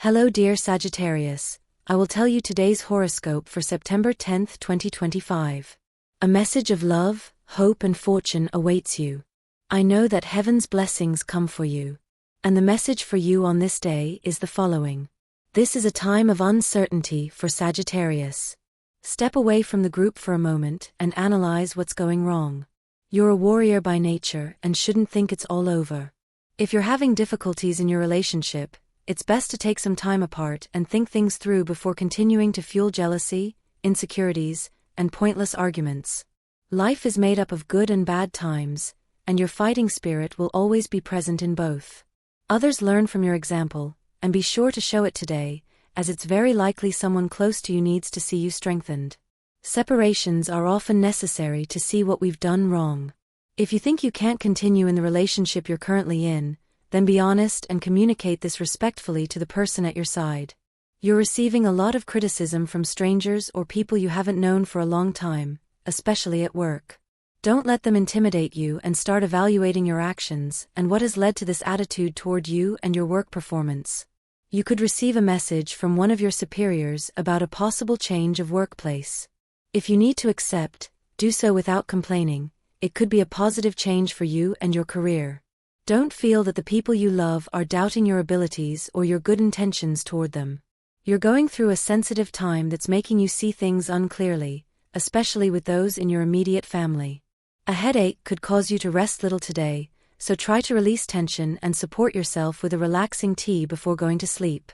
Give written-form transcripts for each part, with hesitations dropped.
Hello dear Sagittarius, I will tell you today's horoscope for September 10th, 2025. A message of love, hope and fortune awaits you. I know that heaven's blessings come for you. And the message for you on this day is the following. This is a time of uncertainty for Sagittarius. Step away from the group for a moment and analyze what's going wrong. You're a warrior by nature and shouldn't think it's all over. If you're having difficulties in your relationship, it's best to take some time apart and think things through before continuing to fuel jealousy, insecurities, and pointless arguments. Life is made up of good and bad times, and your fighting spirit will always be present in both. Others learn from your example, and be sure to show it today, as it's very likely someone close to you needs to see you strengthened. Separations are often necessary to see what we've done wrong. If you think you can't continue in the relationship you're currently in, then be honest and communicate this respectfully to the person at your side. You're receiving a lot of criticism from strangers or people you haven't known for a long time, especially at work. Don't let them intimidate you and start evaluating your actions and what has led to this attitude toward you and your work performance. You could receive a message from one of your superiors about a possible change of workplace. If you need to accept, do so without complaining. It could be a positive change for you and your career. Don't feel that the people you love are doubting your abilities or your good intentions toward them. You're going through a sensitive time that's making you see things unclearly, especially with those in your immediate family. A headache could cause you to rest little today, so try to release tension and support yourself with a relaxing tea before going to sleep.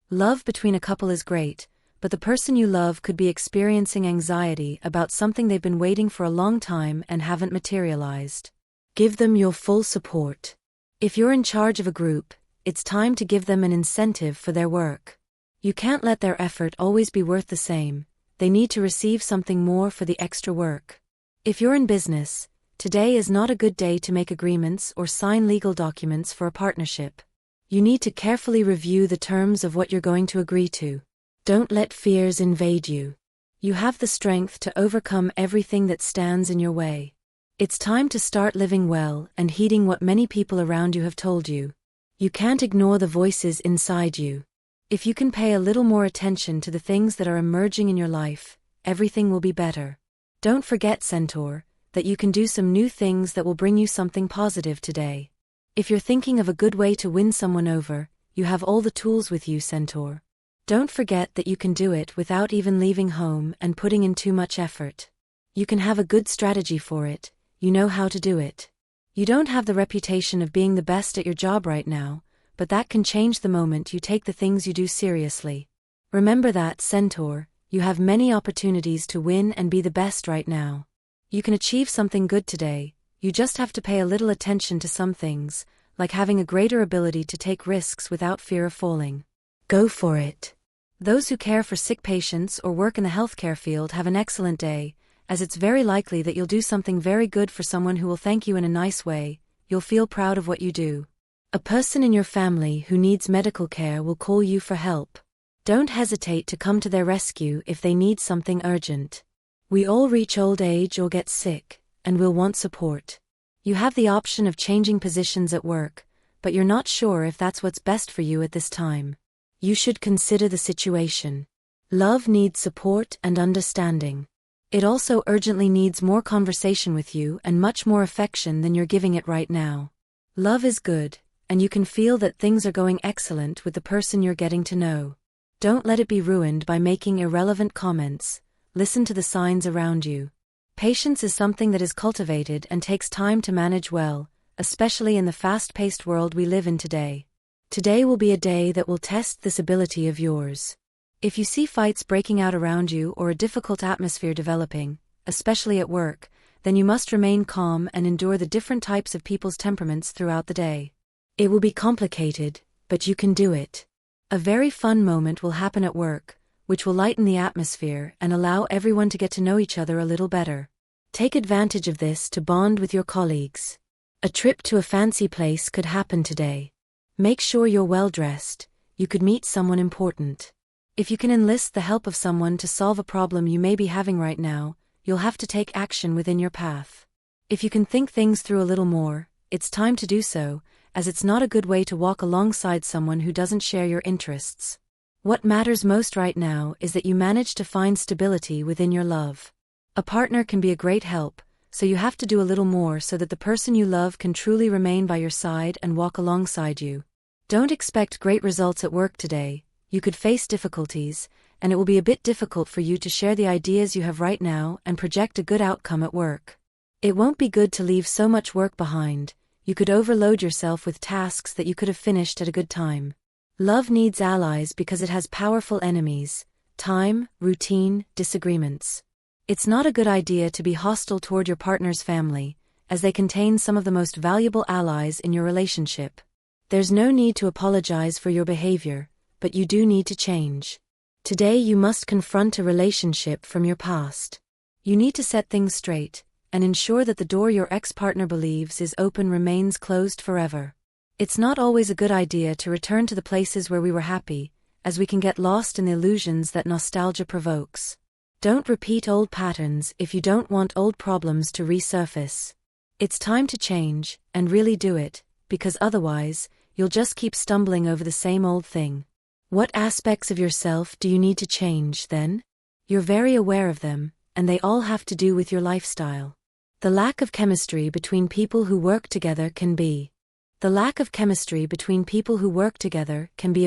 Love between a couple is great, but the person you love could be experiencing anxiety about something they've been waiting for a long time and haven't materialized. Give them your full support. If you're in charge of a group, it's time to give them an incentive for their work. You can't let their effort always be worth the same. They need to receive something more for the extra work. If you're in business, today is not a good day to make agreements or sign legal documents for a partnership. You need to carefully review the terms of what you're going to agree to. Don't let fears invade you. You have the strength to overcome everything that stands in your way. It's time to start living well and heeding what many people around you have told you. You can't ignore the voices inside you. If you can pay a little more attention to the things that are emerging in your life, everything will be better. Don't forget, Centaur, that you can do some new things that will bring you something positive today. If you're thinking of a good way to win someone over, you have all the tools with you, Centaur. Don't forget that you can do it without even leaving home and putting in too much effort. You can have a good strategy for it. You know how to do it. You don't have the reputation of being the best at your job right now, but that can change the moment you take the things you do seriously. Remember that, Centaur, you have many opportunities to win and be the best right now. You can achieve something good today, you just have to pay a little attention to some things, like having a greater ability to take risks without fear of falling. Go for it. Those who care for sick patients or work in the healthcare field have an excellent day, as it's very likely that you'll do something very good for someone who will thank you in a nice way. You'll feel proud of what you do. A person in your family who needs medical care will call you for help. Don't hesitate to come to their rescue if they need something urgent. We all reach old age or get sick, and will want support. You have the option of changing positions at work, but you're not sure if that's what's best for you at this time. You should consider the situation. Love needs support and understanding. It also urgently needs more conversation with you and much more affection than you're giving it right now. Love is good, and you can feel that things are going excellent with the person you're getting to know. Don't let it be ruined by making irrelevant comments. Listen to the signs around you. Patience is something that is cultivated and takes time to manage well, especially in the fast-paced world we live in today. Today will be a day that will test this ability of yours. If you see fights breaking out around you or a difficult atmosphere developing, especially at work, then you must remain calm and endure the different types of people's temperaments throughout the day. It will be complicated, but you can do it. A very fun moment will happen at work, which will lighten the atmosphere and allow everyone to get to know each other a little better. Take advantage of this to bond with your colleagues. A trip to a fancy place could happen today. Make sure you're well dressed. You could meet someone important. If you can enlist the help of someone to solve a problem you may be having right now, you'll have to take action within your path. If you can think things through a little more, it's time to do so, as it's not a good way to walk alongside someone who doesn't share your interests. What matters most right now is that you manage to find stability within your love. A partner can be a great help, so you have to do a little more so that the person you love can truly remain by your side and walk alongside you. Don't expect great results at work today. You could face difficulties, and it will be a bit difficult for you to share the ideas you have right now and project a good outcome at work. It won't be good to leave so much work behind. You could overload yourself with tasks that you could have finished at a good time. Love needs allies because it has powerful enemies: time, routine, disagreements. It's not a good idea to be hostile toward your partner's family, as they contain some of the most valuable allies in your relationship. There's no need to apologize for your behavior, but you do need to change. Today you must confront a relationship from your past. You need to set things straight, and ensure that the door your ex-partner believes is open remains closed forever. It's not always a good idea to return to the places where we were happy, as we can get lost in the illusions that nostalgia provokes. Don't repeat old patterns if you don't want old problems to resurface. It's time to change, and really do it, because otherwise, you'll just keep stumbling over the same old thing. What aspects of yourself do you need to change, then? You're very aware of them, and they all have to do with your lifestyle. The lack of chemistry between people who work together can be a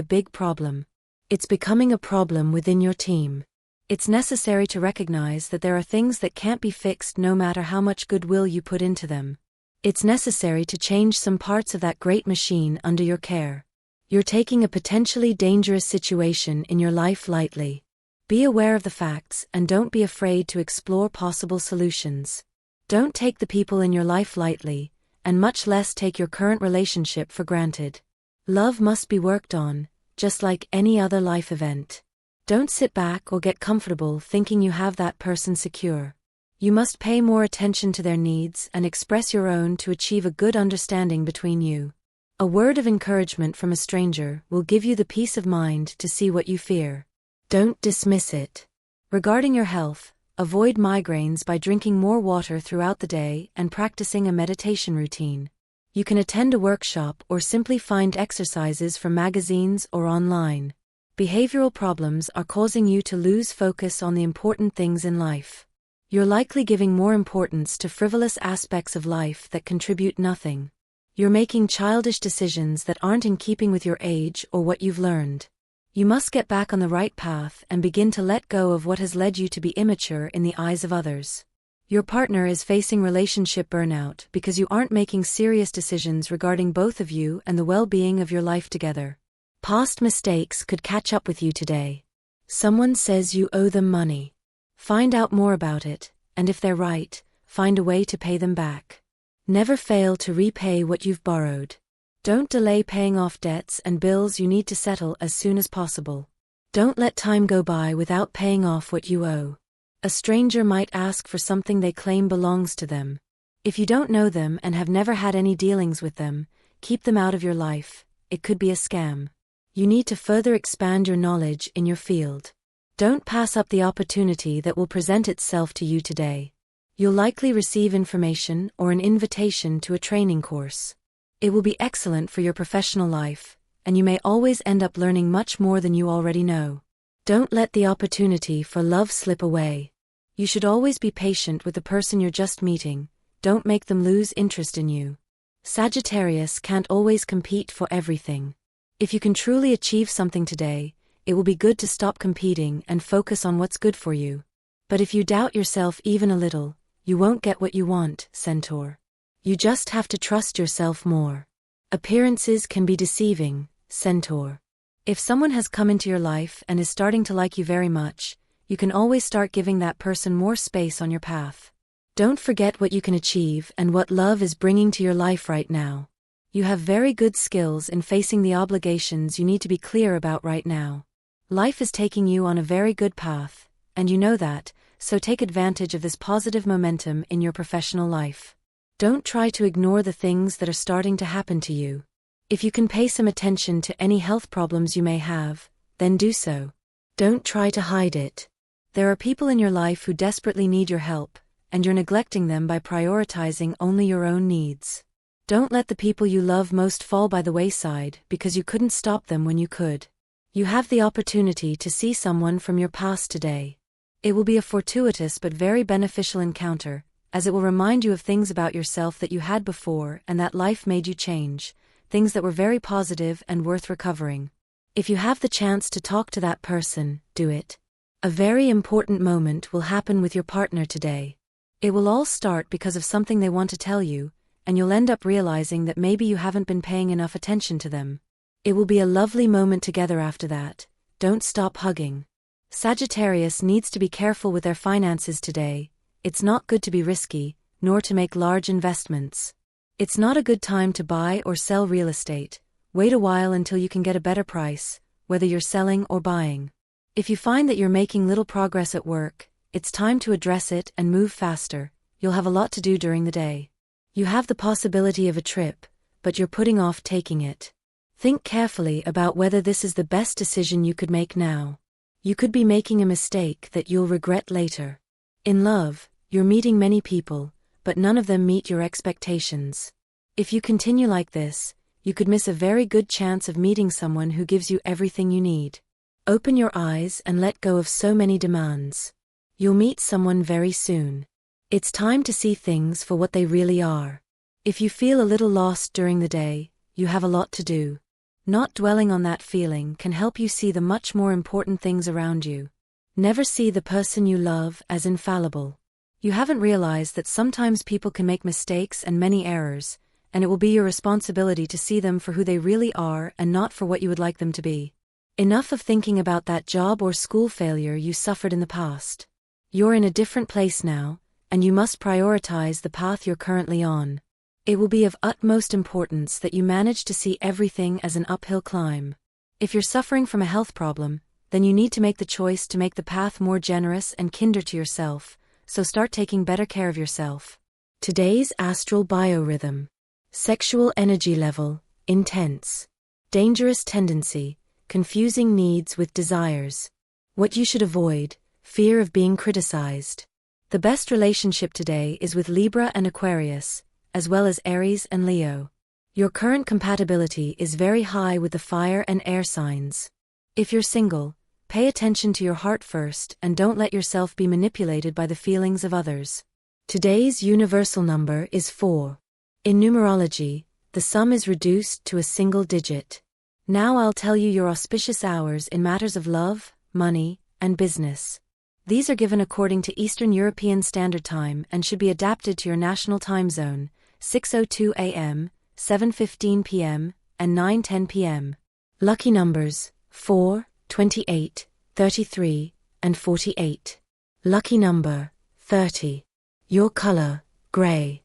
big problem. It's becoming a problem within your team. It's necessary to recognize that there are things that can't be fixed no matter how much goodwill you put into them. It's necessary to change some parts of that great machine under your care. You're taking a potentially dangerous situation in your life lightly. Be aware of the facts and don't be afraid to explore possible solutions. Don't take the people in your life lightly, and much less take your current relationship for granted. Love must be worked on, just like any other life event. Don't sit back or get comfortable thinking you have that person secure. You must pay more attention to their needs and express your own to achieve a good understanding between you. A word of encouragement from a stranger will give you the peace of mind to see what you fear. Don't dismiss it. Regarding your health, avoid migraines by drinking more water throughout the day and practicing a meditation routine. You can attend a workshop or simply find exercises from magazines or online. Behavioral problems are causing you to lose focus on the important things in life. You're likely giving more importance to frivolous aspects of life that contribute nothing. You're making childish decisions that aren't in keeping with your age or what you've learned. You must get back on the right path and begin to let go of what has led you to be immature in the eyes of others. Your partner is facing relationship burnout because you aren't making serious decisions regarding both of you and the well-being of your life together. Past mistakes could catch up with you today. Someone says you owe them money. Find out more about it, and if they're right, find a way to pay them back. Never fail to repay what you've borrowed. Don't delay paying off debts and bills you need to settle as soon as possible. Don't let time go by without paying off what you owe. A stranger might ask for something they claim belongs to them. If you don't know them and have never had any dealings with them, keep them out of your life. It could be a scam. You need to further expand your knowledge in your field. Don't pass up the opportunity that will present itself to you today. You'll likely receive information or an invitation to a training course. It will be excellent for your professional life, and you may always end up learning much more than you already know. Don't let the opportunity for love slip away. You should always be patient with the person you're just meeting. Don't make them lose interest in you. Sagittarius can't always compete for everything. If you can truly achieve something today, it will be good to stop competing and focus on what's good for you. But if you doubt yourself even a little, you won't get what you want, Centaur. You just have to trust yourself more. Appearances can be deceiving, Centaur. If someone has come into your life and is starting to like you very much, you can always start giving that person more space on your path. Don't forget what you can achieve and what love is bringing to your life right now. You have very good skills in facing the obligations you need to be clear about right now. Life is taking you on a very good path, and you know that, so take advantage of this positive momentum in your professional life. Don't try to ignore the things that are starting to happen to you. If you can pay some attention to any health problems you may have, then do so. Don't try to hide it. There are people in your life who desperately need your help, and you're neglecting them by prioritizing only your own needs. Don't let the people you love most fall by the wayside because you couldn't stop them when you could. You have the opportunity to see someone from your past today. It will be a fortuitous but very beneficial encounter, as it will remind you of things about yourself that you had before and that life made you change, things that were very positive and worth recovering. If you have the chance to talk to that person, do it. A very important moment will happen with your partner today. It will all start because of something they want to tell you, and you'll end up realizing that maybe you haven't been paying enough attention to them. It will be a lovely moment together after that. Don't stop hugging. Sagittarius needs to be careful with their finances today. It's not good to be risky, nor to make large investments. It's not a good time to buy or sell real estate. Wait a while until you can get a better price, whether you're selling or buying. If you find that you're making little progress at work, it's time to address it and move faster. You'll have a lot to do during the day. You have the possibility of a trip, but you're putting off taking it. Think carefully about whether this is the best decision you could make now. You could be making a mistake that you'll regret later. In love, you're meeting many people, but none of them meet your expectations. If you continue like this, you could miss a very good chance of meeting someone who gives you everything you need. Open your eyes and let go of so many demands. You'll meet someone very soon. It's time to see things for what they really are. If you feel a little lost during the day, you have a lot to do. Not dwelling on that feeling can help you see the much more important things around you. Never see the person you love as infallible. You haven't realized that sometimes people can make mistakes and many errors, and it will be your responsibility to see them for who they really are and not for what you would like them to be. Enough of thinking about that job or school failure you suffered in the past. You're in a different place now, and you must prioritize the path you're currently on. It will be of utmost importance that you manage to see everything as an uphill climb. If you're suffering from a health problem, then you need to make the choice to make the path more generous and kinder to yourself, so start taking better care of yourself. Today's astral biorhythm. Sexual energy level, intense. Dangerous tendency, confusing needs with desires. What you should avoid, fear of being criticized. The best relationship today is with Libra and Aquarius, as well as Aries and Leo. Your current compatibility is very high with the fire and air signs. If you're single, pay attention to your heart first and don't let yourself be manipulated by the feelings of others. Today's universal number is 4. In numerology, the sum is reduced to a single digit. Now I'll tell you your auspicious hours in matters of love, money, and business. These are given according to Eastern European Standard Time and should be adapted to your national time zone, 6:02 a.m., 7:15 p.m., and 9:10 p.m. Lucky numbers, 4, 28, 33, and 48. Lucky number, 30. Your color, gray.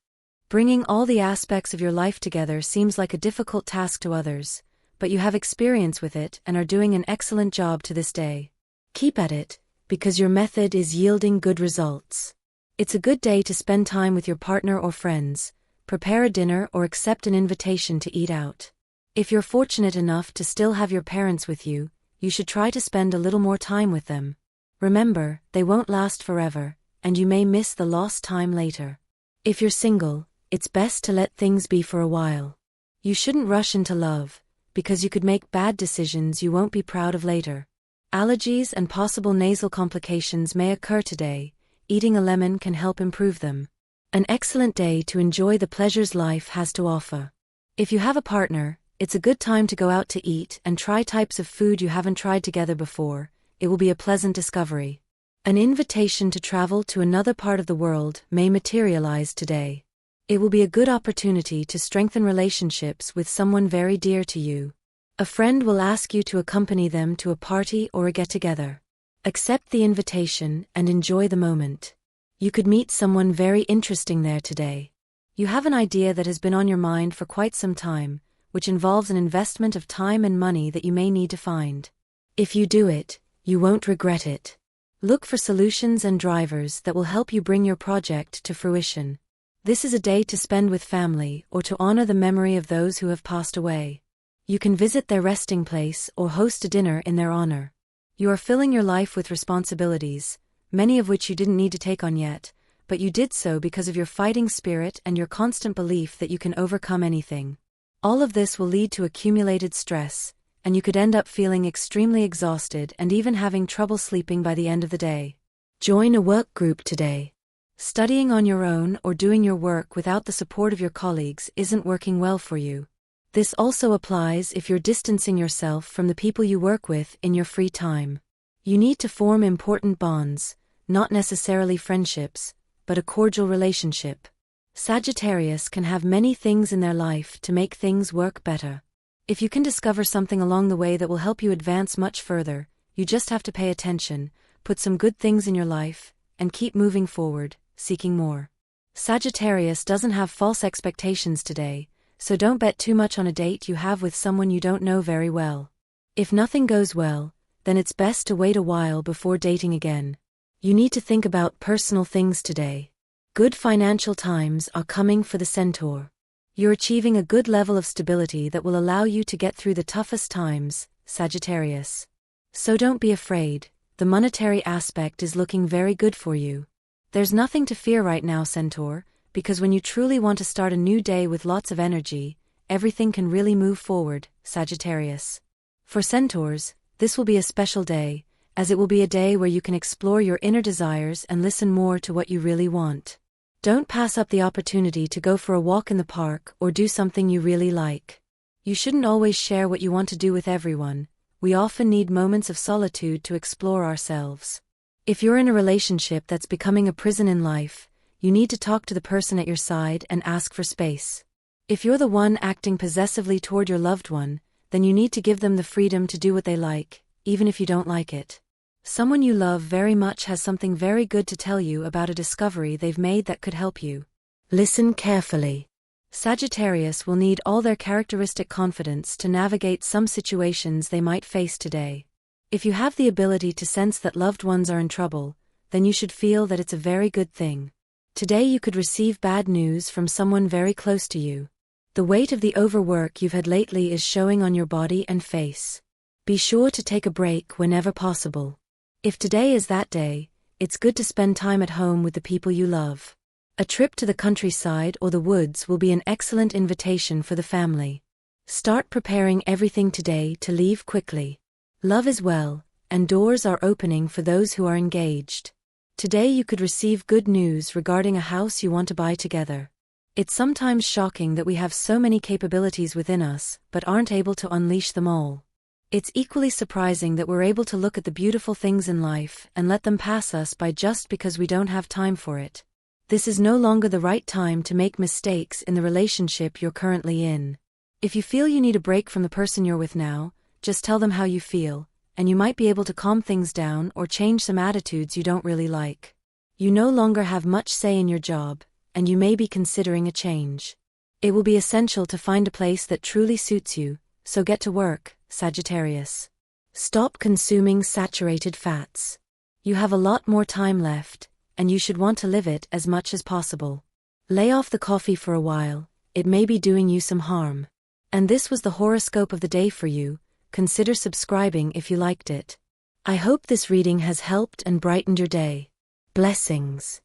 Bringing all the aspects of your life together seems like a difficult task to others, but you have experience with it and are doing an excellent job to this day. Keep at it, because your method is yielding good results. It's a good day to spend time with your partner or friends, prepare a dinner or accept an invitation to eat out. If you're fortunate enough to still have your parents with you, you should try to spend a little more time with them. Remember, they won't last forever, and you may miss the lost time later. If you're single, it's best to let things be for a while. You shouldn't rush into love, because you could make bad decisions you won't be proud of later. Allergies and possible nasal complications may occur today. Eating a lemon can help improve them. An excellent day to enjoy the pleasures life has to offer. If you have a partner, it's a good time to go out to eat and try types of food you haven't tried together before. It will be a pleasant discovery. An invitation to travel to another part of the world may materialize today. It will be a good opportunity to strengthen relationships with someone very dear to you. A friend will ask you to accompany them to a party or a get-together. Accept the invitation and enjoy the moment. You could meet someone very interesting there today. You have an idea that has been on your mind for quite some time, which involves an investment of time and money that you may need to find. If you do it, you won't regret it. Look for solutions and drivers that will help you bring your project to fruition. This is a day to spend with family or to honor the memory of those who have passed away. You can visit their resting place or host a dinner in their honor. You are filling your life with responsibilities, many of which you didn't need to take on yet, but you did so because of your fighting spirit and your constant belief that you can overcome anything. All of this will lead to accumulated stress, and you could end up feeling extremely exhausted and even having trouble sleeping by the end of the day. Join a work group today. Studying on your own or doing your work without the support of your colleagues isn't working well for you. This also applies if you're distancing yourself from the people you work with in your free time. You need to form important bonds, not necessarily friendships, but a cordial relationship. Sagittarius can have many things in their life to make things work better. If you can discover something along the way that will help you advance much further, you just have to pay attention, put some good things in your life, and keep moving forward, seeking more. Sagittarius doesn't have false expectations today, so don't bet too much on a date you have with someone you don't know very well. If nothing goes well, then it's best to wait a while before dating again. You need to think about personal things today. Good financial times are coming for the Centaur. You're achieving a good level of stability that will allow you to get through the toughest times, Sagittarius. So don't be afraid, the monetary aspect is looking very good for you. There's nothing to fear right now, Centaur, because when you truly want to start a new day with lots of energy, everything can really move forward, Sagittarius. For Centaurs, this will be a special day, as it will be a day where you can explore your inner desires and listen more to what you really want. Don't pass up the opportunity to go for a walk in the park or do something you really like. You shouldn't always share what you want to do with everyone. We often need moments of solitude to explore ourselves. If you're in a relationship that's becoming a prison in life, you need to talk to the person at your side and ask for space. If you're the one acting possessively toward your loved one, then you need to give them the freedom to do what they like, even if you don't like it. Someone you love very much has something very good to tell you about a discovery they've made that could help you. Listen carefully. Sagittarius will need all their characteristic confidence to navigate some situations they might face today. If you have the ability to sense that loved ones are in trouble, then you should feel that it's a very good thing. Today you could receive bad news from someone very close to you. The weight of the overwork you've had lately is showing on your body and face. Be sure to take a break whenever possible. If today is that day, it's good to spend time at home with the people you love. A trip to the countryside or the woods will be an excellent invitation for the family. Start preparing everything today to leave quickly. Love is well, and doors are opening for those who are engaged. Today you could receive good news regarding a house you want to buy together. It's sometimes shocking that we have so many capabilities within us, but aren't able to unleash them all. It's equally surprising that we're able to look at the beautiful things in life and let them pass us by just because we don't have time for it. This is no longer the right time to make mistakes in the relationship you're currently in. If you feel you need a break from the person you're with now, just tell them how you feel, and you might be able to calm things down or change some attitudes you don't really like. You no longer have much say in your job, and you may be considering a change. It will be essential to find a place that truly suits you, so get to work, Sagittarius. Stop consuming saturated fats. You have a lot more time left, and you should want to live it as much as possible. Lay off the coffee for a while, it may be doing you some harm. And this was the horoscope of the day for you. Consider subscribing if you liked it. I hope this reading has helped and brightened your day. Blessings.